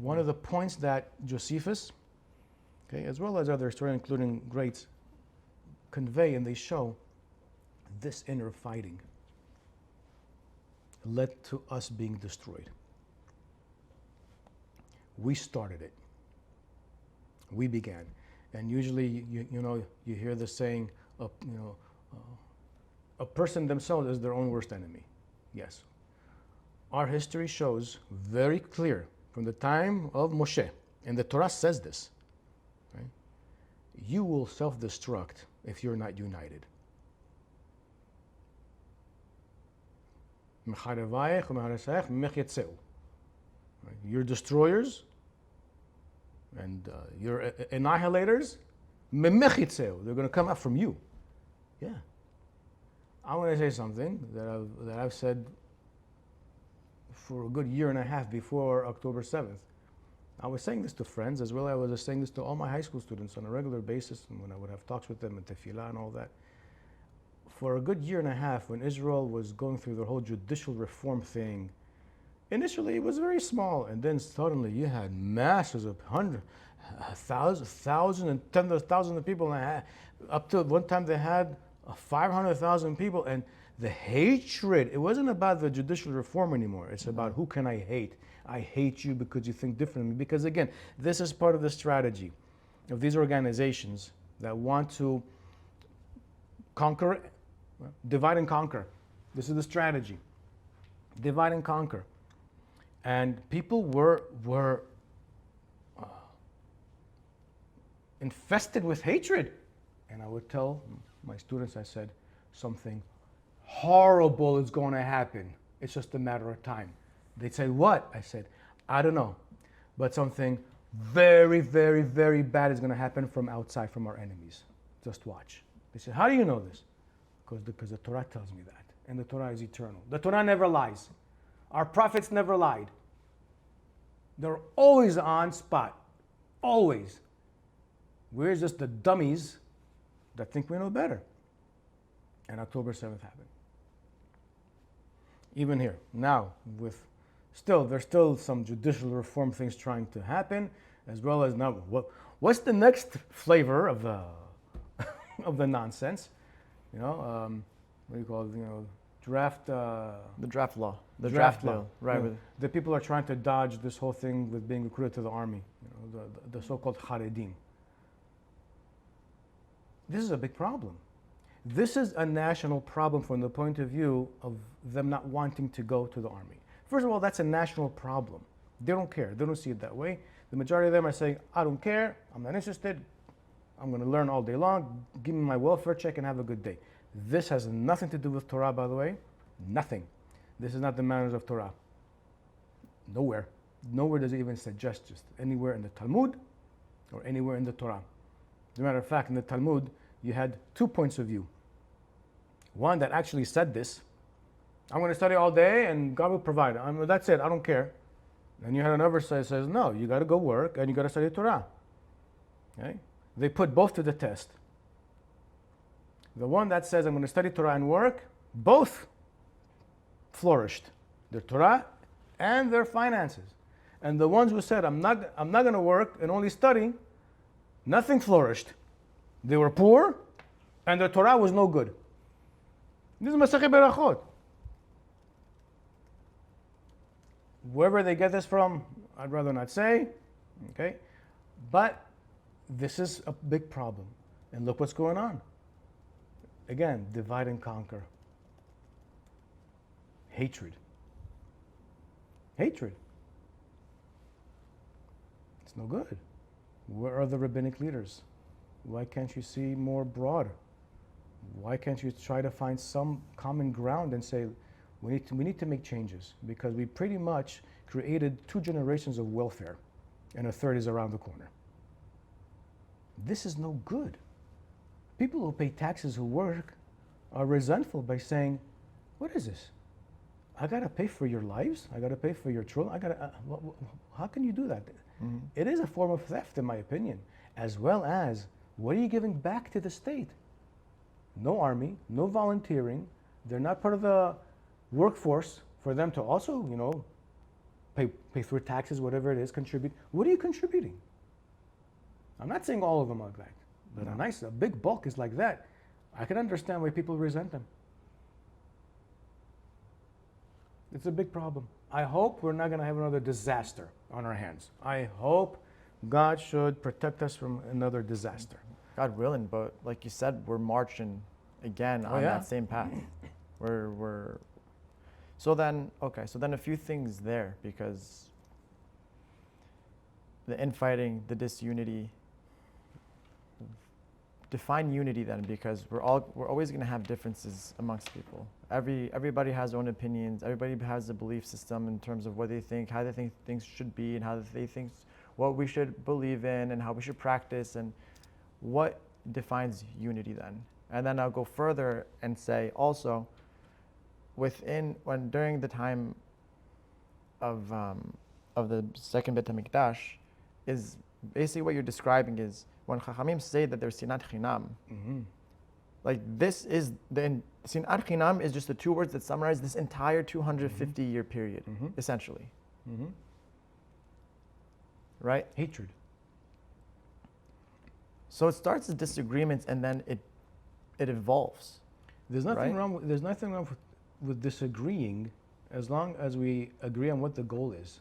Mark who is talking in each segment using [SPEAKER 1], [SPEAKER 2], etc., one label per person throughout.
[SPEAKER 1] One of the points that Josephus, okay, as well as other historians, including greats, convey and they show this inner fighting led to us being destroyed. We started it. We began. And usually, you hear the saying, a person themselves is their own worst enemy. Yes. Our history shows very clear from the time of Moshe, and the Torah says this, right? You will self-destruct if you're not united. You're destroyers and your annihilators, they're going to come out from you. Yeah. I want to say something that I've said for a good year and a half before October 7th. I was saying this to friends as well. I was saying this to all my high school students on a regular basis, and when I would have talks with them and tefillah and all that. For a good year and a half, when Israel was going through the whole judicial reform thing, initially it was very small, and then suddenly you had masses of hundreds, thousands and tens of thousands of people. And up to one time they had 500,000 people, and the hatred, it wasn't about the judicial reform anymore. It's about who can I hate? I hate you because you think differently. Because again, this is part of the strategy of these organizations that want to conquer, divide and conquer. This is the strategy. Divide and conquer. And people were infested with hatred. And I would tell my students, I said, something horrible is going to happen. It's just a matter of time. They'd say, what? I said, I don't know. But something very, very, very bad is going to happen from outside, from our enemies. Just watch. They said, how do you know this? Because the Torah tells me that. And the Torah is eternal. The Torah never lies. Our prophets never lied. They're always on spot. Always. We're just the dummies that think we know better. And October 7th happened. Even here, now, there's still some judicial reform things trying to happen, as well as now, what's the next flavor of the of the nonsense? What do you call it? Draft.
[SPEAKER 2] The draft law.
[SPEAKER 1] The draft law,
[SPEAKER 2] right?
[SPEAKER 1] The people are trying to dodge this whole thing with being recruited to the army. The so-called Haredim. This is a big problem. This is a national problem from the point of view of them not wanting to go to the army. First of all, that's a national problem. They don't care. They don't see it that way. The majority of them are saying, I don't care. I'm not interested. I'm going to learn all day long. Give me my welfare check and have a good day. This has nothing to do with Torah, by the way. Nothing. This is not the manners of Torah. Nowhere. Nowhere does it even suggest just anywhere in the Talmud or anywhere in the Torah. As a matter of fact, in the Talmud, you had 2 points of view. One that actually said this, I'm going to study all day and God will provide. That's it, I don't care. And you had another side that says, no, you got to go work and you got to study Torah. Okay? They put both to the test. The one that says, I'm going to study Torah and work, both flourished. Their Torah and their finances. And the ones who said, I'm not going to work and only study, nothing flourished. They were poor, and their Torah was no good. This is Masechet Berachot. Wherever they get this from, I'd rather not say, okay? But this is a big problem. And look what's going on. Again, divide and conquer. Hatred. Hatred. It's no good. Where are the rabbinic leaders? Why can't you see more broad? Why can't you try to find some common ground and say, we need to make changes, because we pretty much created 2 generations of welfare and a third is around the corner. This is no good. People who pay taxes, who work, are resentful by saying, what is this? I got to pay for your lives? I got to pay for your children? How can you do that? Mm-hmm. It is a form of theft, in my opinion, as well as, what are you giving back to the state? No army, no volunteering. They're not part of the workforce for them to also, pay through taxes, whatever it is, contribute. What are you contributing? I'm not saying all of them are like that, but
[SPEAKER 2] No.
[SPEAKER 1] a big bulk is like that. I can understand why people resent them. It's a big problem. I hope we're not going to have another disaster on our hands. I hope God should protect us from another disaster.
[SPEAKER 2] God willing, but like you said, we're marching again on
[SPEAKER 1] yeah.
[SPEAKER 2] that same path. We're so then a few things there, because the infighting, the disunity. Define unity then, because we're always going to have differences amongst people. Everybody has their own opinions. Everybody has a belief system in terms of what they think, how they think things should be, and how they think what we should believe in, and how we should practice, and what defines unity then. And then I'll go further and say also, during the time of the second Beit HaMikdash, is basically what you're describing is when Chachamim say that there's Sinat Chinam, like this is Sinat Chinam is just the two words that summarize this entire 250-year period, essentially. Right?
[SPEAKER 1] Hatred.
[SPEAKER 2] So it starts as disagreements, and then it evolves.
[SPEAKER 1] There's nothing
[SPEAKER 2] right?
[SPEAKER 1] wrong. There's nothing wrong with disagreeing, as long as we agree on what the goal is.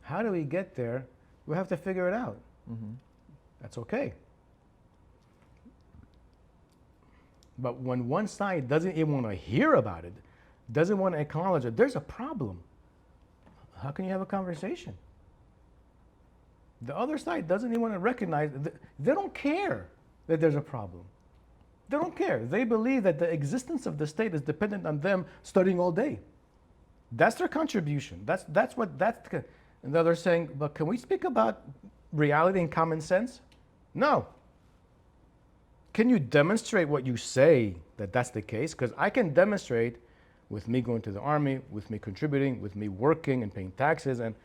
[SPEAKER 1] How do we get there? We have to figure it out. That's okay. But when one side doesn't even want to hear about it, doesn't want to acknowledge that there's a problem, how can you have a conversation? The other side doesn't even want to recognize, they don't care that there's a problem. They don't care. They believe that the existence of the state is dependent on them studying all day. That's their contribution. And the other saying, but can we speak about reality and common sense? No. Can you demonstrate what you say that that's the case? Because I can demonstrate with me going to the army, with me contributing, with me working and paying taxes, and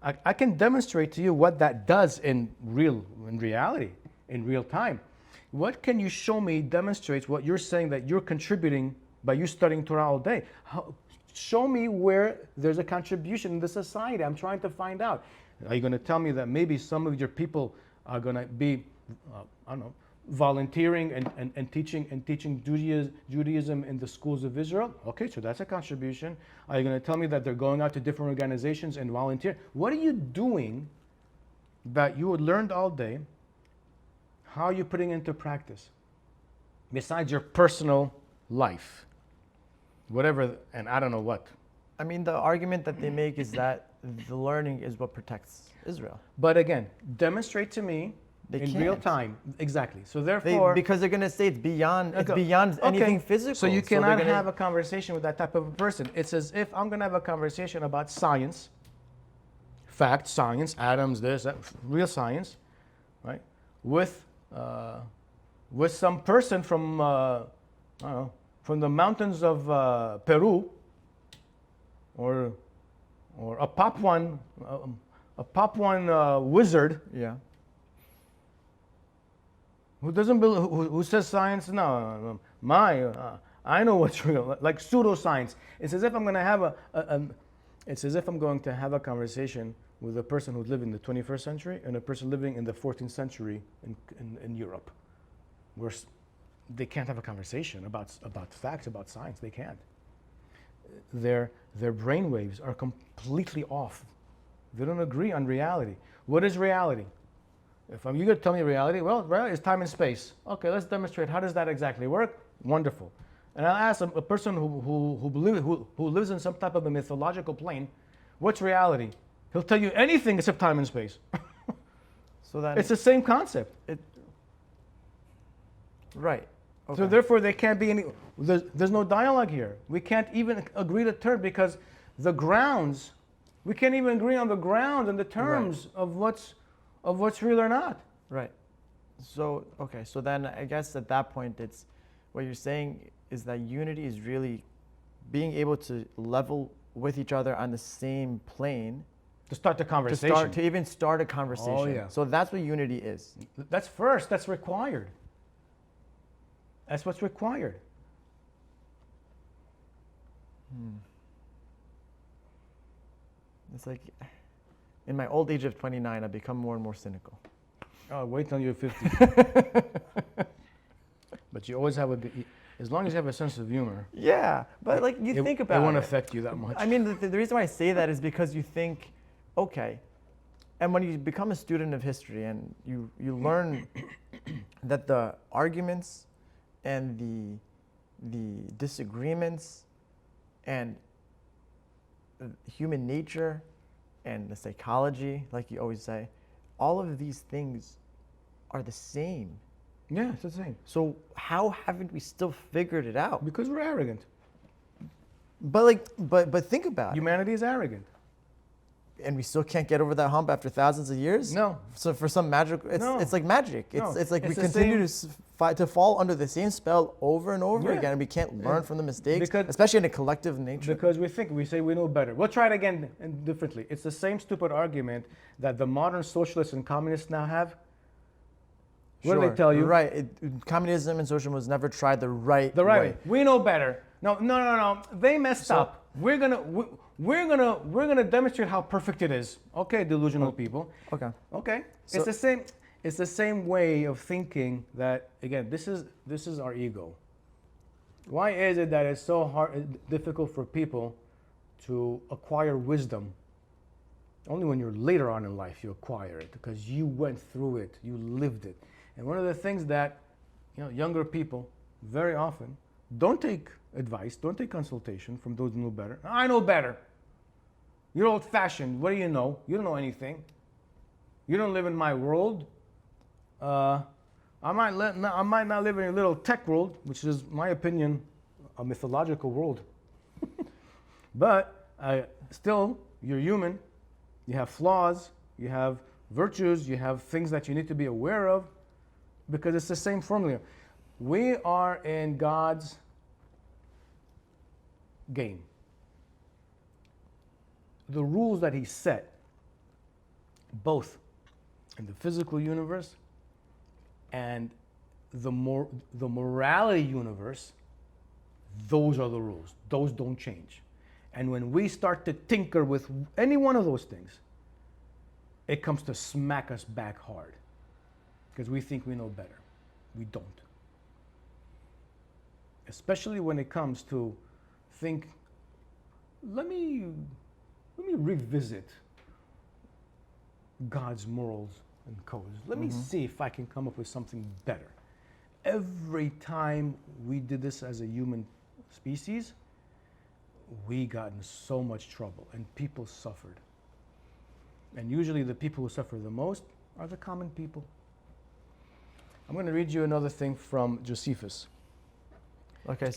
[SPEAKER 1] I can demonstrate to you what that does in reality, in real time. What can you show me demonstrates what you're saying that you're contributing by you studying Torah all day? Show me where there's a contribution in the society. I'm trying to find out. Are you going to tell me that maybe some of your people are going to be, volunteering and teaching Judaism in the schools of Israel? Okay, so that's a contribution. Are you going to tell me that they're going out to different organizations and volunteer? What are you doing that you learned all day? How are you putting it into practice? Besides your personal life, whatever, and I don't know what.
[SPEAKER 2] I mean, the argument that they make is that the learning is what protects Israel.
[SPEAKER 1] But again, demonstrate to me in real
[SPEAKER 2] can't.
[SPEAKER 1] time. Exactly. So therefore,
[SPEAKER 2] because they're going to say it's beyond anything physical.
[SPEAKER 1] So you cannot have a conversation with that type of a person. It's as if I'm going to have a conversation about science, fact, science, atoms, this, that, real science, right? With some person from from the mountains of Peru, or a Papuan wizard.
[SPEAKER 2] Yeah.
[SPEAKER 1] Who doesn't believe? Who says science? No, I know what's real. Like pseudoscience. It's as if I'm going to have It's as if I'm going to have a conversation with a person who lived in the 21st century and a person living in the 14th century in Europe, where they can't have a conversation about facts, about science. They can't. Their brainwaves are completely off. They don't agree on reality. What is reality? If you're going to tell me reality, well, reality is time and space. Okay, let's demonstrate. How does that exactly work? Wonderful. And I'll ask a person who lives in some type of a mythological plane, what's reality? He'll tell you anything except time and space.
[SPEAKER 2] So then
[SPEAKER 1] it's the same concept.
[SPEAKER 2] Right. Okay.
[SPEAKER 1] So therefore, there can't be any. There's no dialogue here. We can't even agree to terms because the grounds. We can't even agree on the grounds and the terms of what's real or not.
[SPEAKER 2] Right. So okay. So then I guess at that point, it's what you're saying is that unity is really being able to level with each other on the same plane.
[SPEAKER 1] To start the conversation.
[SPEAKER 2] To even start a conversation.
[SPEAKER 1] Oh, yeah.
[SPEAKER 2] So that's what unity is.
[SPEAKER 1] That's first. That's required. That's what's required.
[SPEAKER 2] It's like, in my old age of 29, I've become more and more cynical.
[SPEAKER 1] Oh, wait till you're 50. But you always have as long as you have a sense of humor.
[SPEAKER 2] Yeah, but like you think about
[SPEAKER 1] it won't
[SPEAKER 2] it.
[SPEAKER 1] affect you that much.
[SPEAKER 2] I mean, the reason why I say that is because you think, okay, and when you become a student of history and you learn that the arguments and the disagreements and human nature and the psychology, like you always say, all of these things are the same.
[SPEAKER 1] Yeah, it's the same.
[SPEAKER 2] So how haven't we still figured it out?
[SPEAKER 1] Because we're arrogant.
[SPEAKER 2] But think about it.
[SPEAKER 1] Humanity is arrogant.
[SPEAKER 2] And we still can't get over that hump after thousands of years?
[SPEAKER 1] No.
[SPEAKER 2] So for some magic, it's like magic.
[SPEAKER 1] No.
[SPEAKER 2] It's like we
[SPEAKER 1] It's the
[SPEAKER 2] continue
[SPEAKER 1] same-
[SPEAKER 2] to fall under the same spell over and over
[SPEAKER 1] Yeah.
[SPEAKER 2] again, and we can't learn from the mistakes,
[SPEAKER 1] Because-
[SPEAKER 2] especially in a collective nature.
[SPEAKER 1] Because we say we know better. We'll try it again and differently. It's the same stupid argument that the modern socialists and communists now have. What do they tell you?
[SPEAKER 2] Right. Communism and socialism was never tried the right way.
[SPEAKER 1] We know better. No. They messed up. We're gonna demonstrate how perfect it is. Okay, delusional people.
[SPEAKER 2] Okay.
[SPEAKER 1] Okay.
[SPEAKER 2] So-
[SPEAKER 1] It's the same. It's the same way of thinking that, again, this is our ego. Why is it that it's so difficult for people to acquire wisdom? Only when you're later on in life you acquire it, because you went through it, you lived it. And one of the things that younger people very often don't take advice, don't take consultation from those who know better. I know better. You're old-fashioned. What do you know? You don't know anything. You don't live in my world. I might not live in a little tech world, which is, my opinion, a mythological world. But still, you're human. You have flaws. You have virtues. You have things that you need to be aware of, because it's the same formula. We are in God's game. The rules that He set, both in the physical universe and the morality universe, those are the rules. Those don't change. And when we start to tinker with any one of those things, it comes to smack us back hard, because we think we know better. We don't. Especially when it comes to let me revisit God's morals and codes. Let me see if I can come up with something better. Every time we did this as a human species, we got in so much trouble and people suffered. And usually the people who suffer the most are the common people. I'm going to read you another thing from Josephus.
[SPEAKER 2] Okay.